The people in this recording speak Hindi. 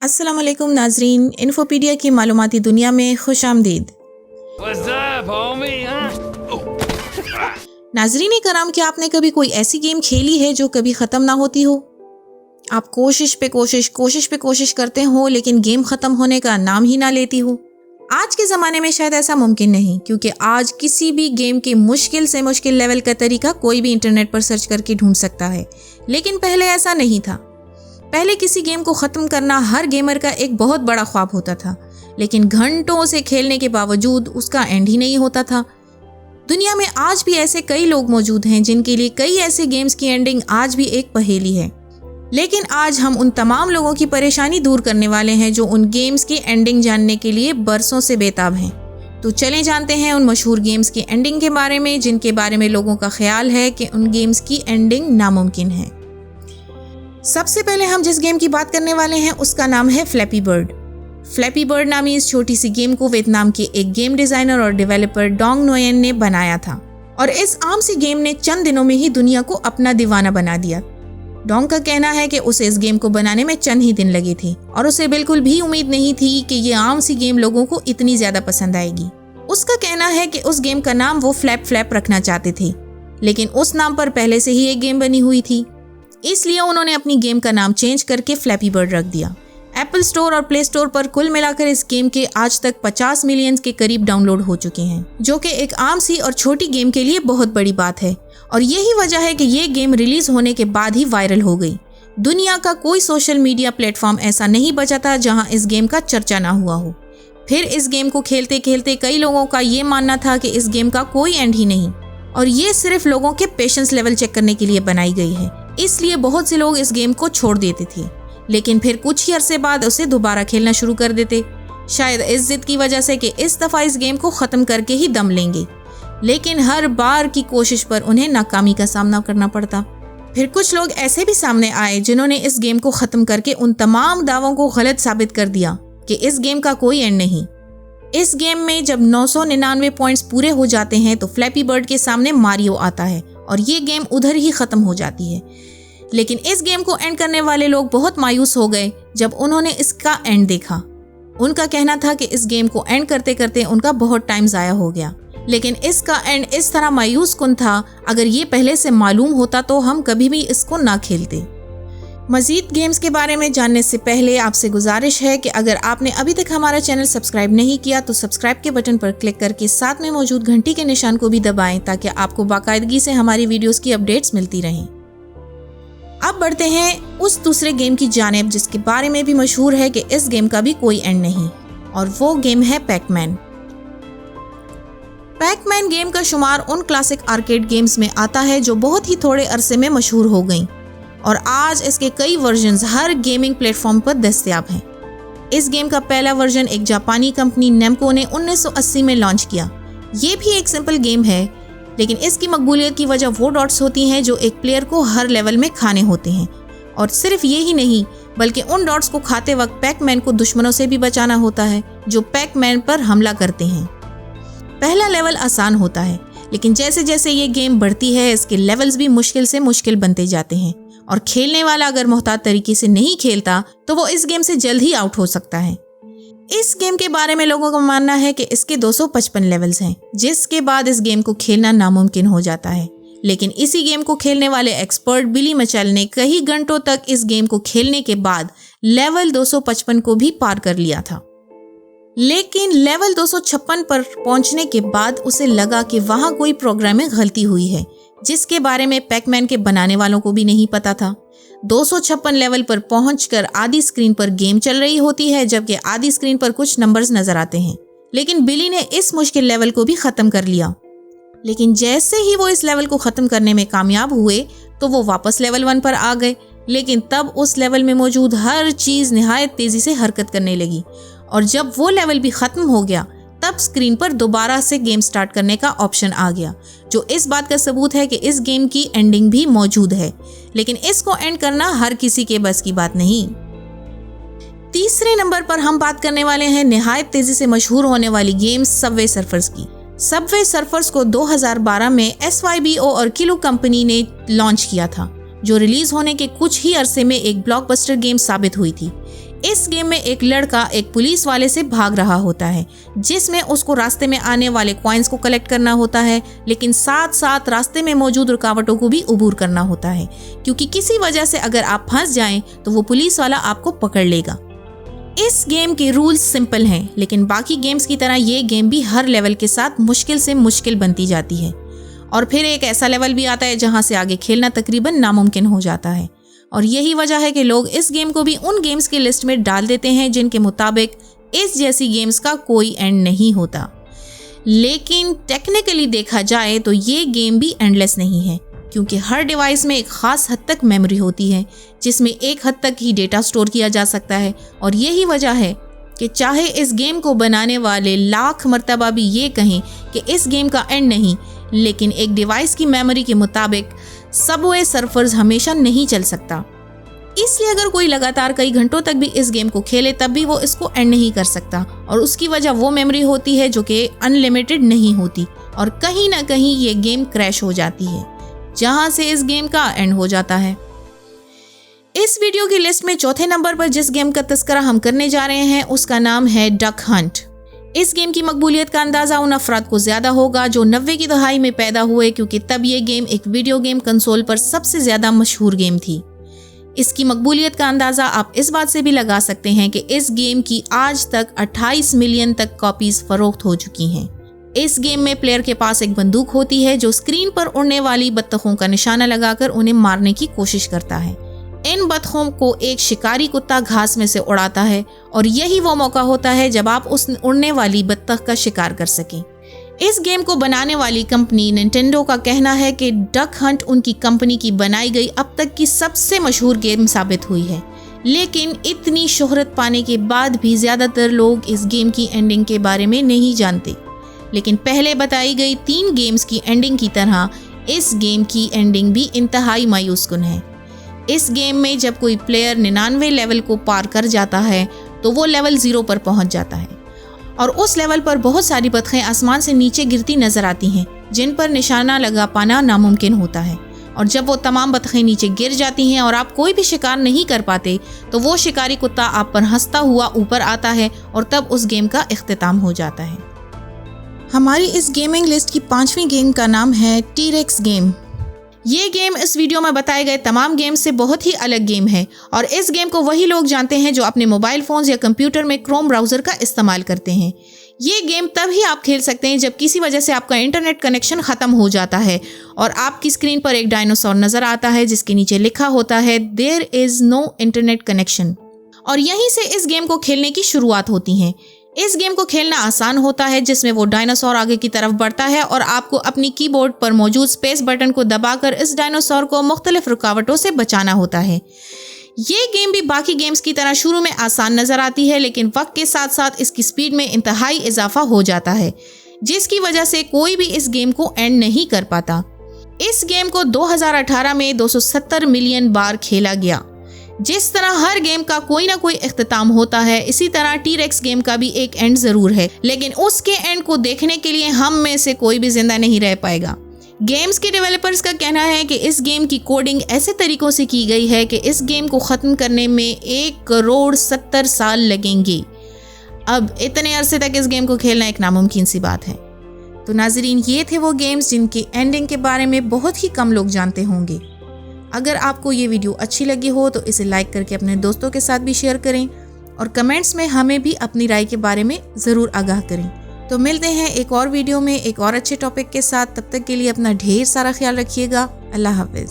अस्सलाम वालेकुम नाजरीन, इन्फोपीडिया की मालूमाती दुनिया में खुश आमदीद। नाजरीन कराम, क्या आपने कभी कोई ऐसी गेम खेली है जो कभी ख़त्म ना होती हो? आप कोशिश पे कोशिश करते हो लेकिन गेम ख़त्म होने का नाम ही ना लेती हो। आज के ज़माने में शायद ऐसा मुमकिन नहीं, क्योंकि आज किसी भी गेम के मुश्किल से मुश्किल लेवल का तरीका कोई भी इंटरनेट पर सर्च करके ढूंढ सकता है। लेकिन पहले ऐसा नहीं था। पहले किसी गेम को ख़त्म करना हर गेमर का एक बहुत बड़ा ख्वाब होता था, लेकिन घंटों से खेलने के बावजूद उसका एंड ही नहीं होता था। दुनिया में आज भी ऐसे कई लोग मौजूद हैं जिनके लिए कई ऐसे गेम्स की एंडिंग आज भी एक पहेली है। लेकिन आज हम उन तमाम लोगों की परेशानी दूर करने वाले हैं जो उन गेम्स की एंडिंग जानने के लिए बरसों से बेताब हैं। तो चलें जानते हैं उन मशहूर गेम्स की एंडिंग के बारे में जिनके बारे में लोगों का ख्याल है कि उन गेम्स की एंडिंग नामुमकिन है। सबसे पहले हम जिस गेम की बात करने वाले हैं उसका नाम है फ्लैपी बर्ड। फ्लैपी बर्ड नामी इस छोटी सी गेम को वियतनाम के एक गेम डिजाइनर और डेवलपर डोंग नोयन ने बनाया था, और इस आम सी गेम ने चंद दिनों में ही दुनिया को अपना दीवाना बना दिया। डोंग का कहना है कि उसे इस गेम को बनाने में चंद ही दिन लगे थे और उसे बिल्कुल भी उम्मीद नहीं थी कि ये आम सी गेम लोगों को इतनी ज्यादा पसंद आएगी। उसका कहना है कि उस गेम का नाम वो फ्लैप रखना चाहते थे, लेकिन उस नाम पर पहले से ही एक गेम बनी हुई थी, इसलिए उन्होंने अपनी गेम का नाम चेंज करके फ्लैपी बर्ड रख दिया। एप्पल स्टोर और प्ले स्टोर पर कुल मिलाकर इस गेम के आज तक 50 मिलियन के करीब डाउनलोड हो चुके हैं, जो कि एक आम सी और छोटी गेम के लिए बहुत बड़ी बात है। और यही वजह है कि ये गेम रिलीज होने के बाद ही वायरल हो गई। दुनिया का कोई सोशल मीडिया प्लेटफॉर्म ऐसा नहीं बचा था जहां इस गेम का चर्चा ना हुआ हो। फिर इस गेम को खेलते खेलते कई लोगों का ये मानना था कि इस गेम का कोई एंड ही नहीं, और ये सिर्फ लोगों के पेशेंस लेवल चेक करने के लिए बनाई गई है, इसलिए बहुत से लोग इस गेम को छोड़ देते थे, लेकिन फिर कुछ ही अरसे बाद उसे दोबारा खेलना शुरू कर देते, शायद इस जिद की वजह से कि इस दफ़ा इस गेम को ख़त्म करके ही दम लेंगे। लेकिन हर बार की कोशिश पर उन्हें नाकामी का सामना करना पड़ता। फिर कुछ लोग ऐसे भी सामने आए जिन्होंने इस गेम को ख़त्म करके उन तमाम दावों को गलत साबित कर दिया कि इस गेम का कोई एंड नहीं। इस गेम में जब 999 पॉइंट्स पूरे हो जाते हैं तो फ्लैपी बर्ड के सामने मारियो आता है और ये गेम उधर ही ख़त्म हो जाती है। लेकिन इस गेम को एंड करने वाले लोग बहुत मायूस हो गए जब उन्होंने इसका एंड देखा। उनका कहना था कि इस गेम को एंड करते करते उनका बहुत टाइम ज़ाया हो गया, लेकिन इसका एंड इस तरह मायूस कुन था, अगर ये पहले से मालूम होता तो हम कभी भी इसको ना खेलते। मज़ीद गेम्स के बारे में जानने से पहले आपसे गुजारिश है कि अगर आपने अभी तक हमारा चैनल सब्सक्राइब नहीं किया तो सब्सक्राइब के बटन पर क्लिक करके साथ में मौजूद घंटी के निशान को भी दबाएं ताकि आपको बाकायदगी से हमारी वीडियोस की अपडेट्स मिलती रहें। अब बढ़ते हैं उस दूसरे गेम की जानिब जिसके बारे में भी मशहूर है कि इस गेम का भी कोई एंड नहीं, और वो गेम है पैकमैन। पैकमैन गेम का शुमार उन क्लासिक आर्केड गेम्स में आता है जो बहुत ही थोड़े अरसे में मशहूर हो गईं, और आज इसके कई वर्जन्स हर गेमिंग प्लेटफॉर्म पर दस्तयाब हैं। इस गेम का पहला वर्जन एक जापानी कंपनी नेमको ने 1980 में लॉन्च किया। ये भी एक सिंपल गेम है, लेकिन इसकी मकबूलियत की वजह वो डॉट्स होती हैं जो एक प्लेयर को हर लेवल में खाने होते हैं, और सिर्फ ये ही नहीं बल्कि उन डॉट्स को खाते वक्त पैकमैन को दुश्मनों से भी बचाना होता है जो पैकमैन पर हमला करते हैं। पहला लेवल आसान होता है, लेकिन जैसे जैसे ये गेम बढ़ती है इसके लेवल्स भी मुश्किल से मुश्किल बनते जाते हैं, और खेलने वाला अगर मोहतात तरीके से नहीं खेलता तो वो इस गेम से जल्द ही आउट हो सकता है। इस गेम के बारे में लोगों का मानना है कि इसके 255 लेवल्स हैं, जिसके बाद इस गेम को खेलना नामुमकिन हो जाता है। लेकिन इसी गेम को खेलने वाले एक्सपर्ट बिली मिचेल ने कई घंटों तक इस गेम को खेलने के बाद लेवल 255 को भी पार कर लिया था। लेकिन लेवल 256 पर पहुंचने के बाद उसे लगा कि वहां कोई प्रोग्राम में गलती हुई है, जिसके बारे में पैकमैन के बनाने वालों को भी नहीं पता था। 256 लेवल पर पहुंचकर आधी स्क्रीन पर गेम चल रही होती है, जबकि आधी स्क्रीन पर कुछ नंबर्स नजर आते हैं। लेकिन बिली ने इस मुश्किल लेवल को भी ख़त्म कर लिया। लेकिन जैसे ही वो इस लेवल को ख़त्म करने में कामयाब हुए तो वो वापस लेवल 1 पर आ गए, लेकिन तब उस लेवल में मौजूद हर चीज़ निहायत तेज़ी से हरकत करने लगी, और जब वो लेवल भी ख़त्म हो गया तब स्क्रीन पर दोबारा से गेम स्टार्ट करने का ऑप्शन आ गया, जो इस बात का सबूत है कि इस गेम की एंडिंग भी मौजूद है, लेकिन इसको एंड करना हर किसी के बस की बात नहीं। तीसरे नंबर पर हम बात करने वाले हैं निहायत तेजी से मशहूर होने वाली गेम सबवे सर्फर्स की। सबवे सर्फर्स को 2012 में SYBO और किलो कंपनी ने लॉन्च किया था, जो रिलीज होने के कुछ ही अरसे में एक ब्लॉकबस्टर गेम साबित हुई थी। इस गेम में एक लड़का एक पुलिस वाले से भाग रहा होता है, जिसमें उसको रास्ते में आने वाले कॉइन्स को कलेक्ट करना होता है, लेकिन साथ साथ रास्ते में मौजूद रुकावटों को भी अबूर करना होता है, क्योंकि किसी वजह से अगर आप फंस जाएं तो वो पुलिस वाला आपको पकड़ लेगा। इस गेम के रूल्स सिंपल हैं, लेकिन बाकी गेम्स की तरह ये गेम भी हर लेवल के साथ मुश्किल से मुश्किल बनती जाती है। और फिर एक ऐसा लेवल भी आता है जहां से आगे खेलना तकरीबन नामुमकिन हो जाता है। और यही वजह है कि लोग इस गेम को भी उन गेम्स की लिस्ट में डाल देते हैं जिनके मुताबिक इस जैसी गेम्स का कोई एंड नहीं होता। लेकिन टेक्निकली देखा जाए तो ये गेम भी एंडलेस नहीं है, क्योंकि हर डिवाइस में एक ख़ास हद तक मेमोरी होती है जिसमें एक हद तक ही डेटा स्टोर किया जा सकता है। और यही वजह है कि चाहे इस गेम को बनाने वाले लाख मरतबा भी ये कहें कि इस गेम का एंड नहीं, लेकिन एक डिवाइस की मेमोरी के मुताबिक सबवे सर्फर्स हमेशा नहीं चल सकता। इसलिए अगर कोई लगातार कई घंटों तक भी इस गेम को खेले तब भी वो इसको एंड नहीं कर सकता। और उसकी वजह वो मेमोरी होती है जो कि अनलिमिटेड नहीं होती, और कहीं ना कहीं ये गेम क्रैश हो जाती है, जहां से इस गेम का एंड हो जाता है। इस वीडियो की लिस्ट में चौथे नंबर पर जिस गेम का तस्करा हम करने जा रहे हैं उसका नाम है डक हंट। इस गेम की मकबूलियत का अंदाज़ा उन अफराद को ज़्यादा होगा जो 90 की दहाई में पैदा हुए, क्योंकि तब ये गेम एक वीडियो गेम कंसोल पर सबसे ज़्यादा मशहूर गेम थी। इसकी मकबूलियत का अंदाज़ा आप इस बात से भी लगा सकते हैं कि इस गेम की आज तक 28 मिलियन तक कॉपीज़ फ़रोख्त हो चुकी हैं। इस गेम में प्लेयर के पास एक बंदूक होती है जो स्क्रीन पर उड़ने वाली बत्तखों का निशाना लगाकर उन्हें मारने की कोशिश करता है। इन बत्तखों को एक शिकारी कुत्ता घास में से उड़ाता है, और यही वो मौका होता है जब आप उस उड़ने वाली बत्तख का शिकार कर सकें। इस गेम को बनाने वाली कंपनी निंटेंडो का कहना है कि डक हंट उनकी कंपनी की बनाई गई अब तक की सबसे मशहूर गेम साबित हुई है। लेकिन इतनी शोहरत पाने के बाद भी ज़्यादातर लोग इस गेम की एंडिंग के बारे में नहीं जानते। लेकिन पहले बताई गई 3 गेम्स की एंडिंग की तरह इस गेम की एंडिंग भी इंतहाई मायूसकुन है। इस गेम में जब कोई प्लेयर 99 लेवल को पार कर जाता है तो वो लेवल 0 पर पहुंच जाता है, और उस लेवल पर बहुत सारी बतखें आसमान से नीचे गिरती नजर आती हैं जिन पर निशाना लगा पाना नामुमकिन होता है। और जब वो तमाम बतखें नीचे गिर जाती हैं और आप कोई भी शिकार नहीं कर पाते तो वो शिकारी कुत्ता आप पर हंसता हुआ ऊपर आता है, और तब उस गेम का इख्तिताम हो जाता है। हमारी इस गेमिंग लिस्ट की 5वीं गेम का नाम है टी-रेक्स गेम। ये गेम इस वीडियो में बताए गए तमाम गेम से बहुत ही अलग गेम है, और इस गेम को वही लोग जानते हैं जो अपने मोबाइल फ़ोन्स या कंप्यूटर में क्रोम ब्राउज़र का इस्तेमाल करते हैं। ये गेम तभी आप खेल सकते हैं जब किसी वजह से आपका इंटरनेट कनेक्शन ख़त्म हो जाता है और आपकी स्क्रीन पर एक डायनासोर नज़र आता है जिसके नीचे लिखा होता है there is no internet connection. और यहीं से इस गेम को खेलने की शुरुआत होती है। इस गेम को खेलना आसान होता है, जिसमें वो डायनासोर आगे की तरफ बढ़ता है और आपको अपनी कीबोर्ड पर मौजूद स्पेस बटन को दबाकर इस डायनासोर को मुख्तलिफ रुकावटों से बचाना होता है। ये गेम भी बाकी गेम्स की तरह शुरू में आसान नज़र आती है, लेकिन वक्त के साथ साथ इसकी स्पीड में इंतहाई इजाफा हो जाता है, जिसकी वजह से कोई भी इस गेम को एंड नहीं कर पाता। इस गेम को 2018 में 270 मिलियन बार खेला गया। जिस तरह हर गेम का कोई ना कोई इख्तिताम होता है, इसी तरह टी-रेक्स गेम का भी एक एंड ज़रूर है, लेकिन उसके एंड को देखने के लिए हम में से कोई भी जिंदा नहीं रह पाएगा। गेम्स के डेवलपर्स का कहना है कि इस गेम की कोडिंग ऐसे तरीक़ों से की गई है कि इस गेम को ख़त्म करने में 1,70,00,000 साल लगेंगे। अब इतने अरसे तक इस गेम को खेलना एक नामुमकिन सी बात है। तो नाजरीन, ये थे वो गेम्स जिनकी एंडिंग के बारे में बहुत ही कम लोग जानते होंगे। अगर आपको ये वीडियो अच्छी लगी हो तो इसे लाइक करके अपने दोस्तों के साथ भी शेयर करें, और कमेंट्स में हमें भी अपनी राय के बारे में ज़रूर आगाह करें। तो मिलते हैं एक और वीडियो में एक और अच्छे टॉपिक के साथ। तब तक के लिए अपना ढेर सारा ख्याल रखिएगा। अल्लाह हाफ़िज़।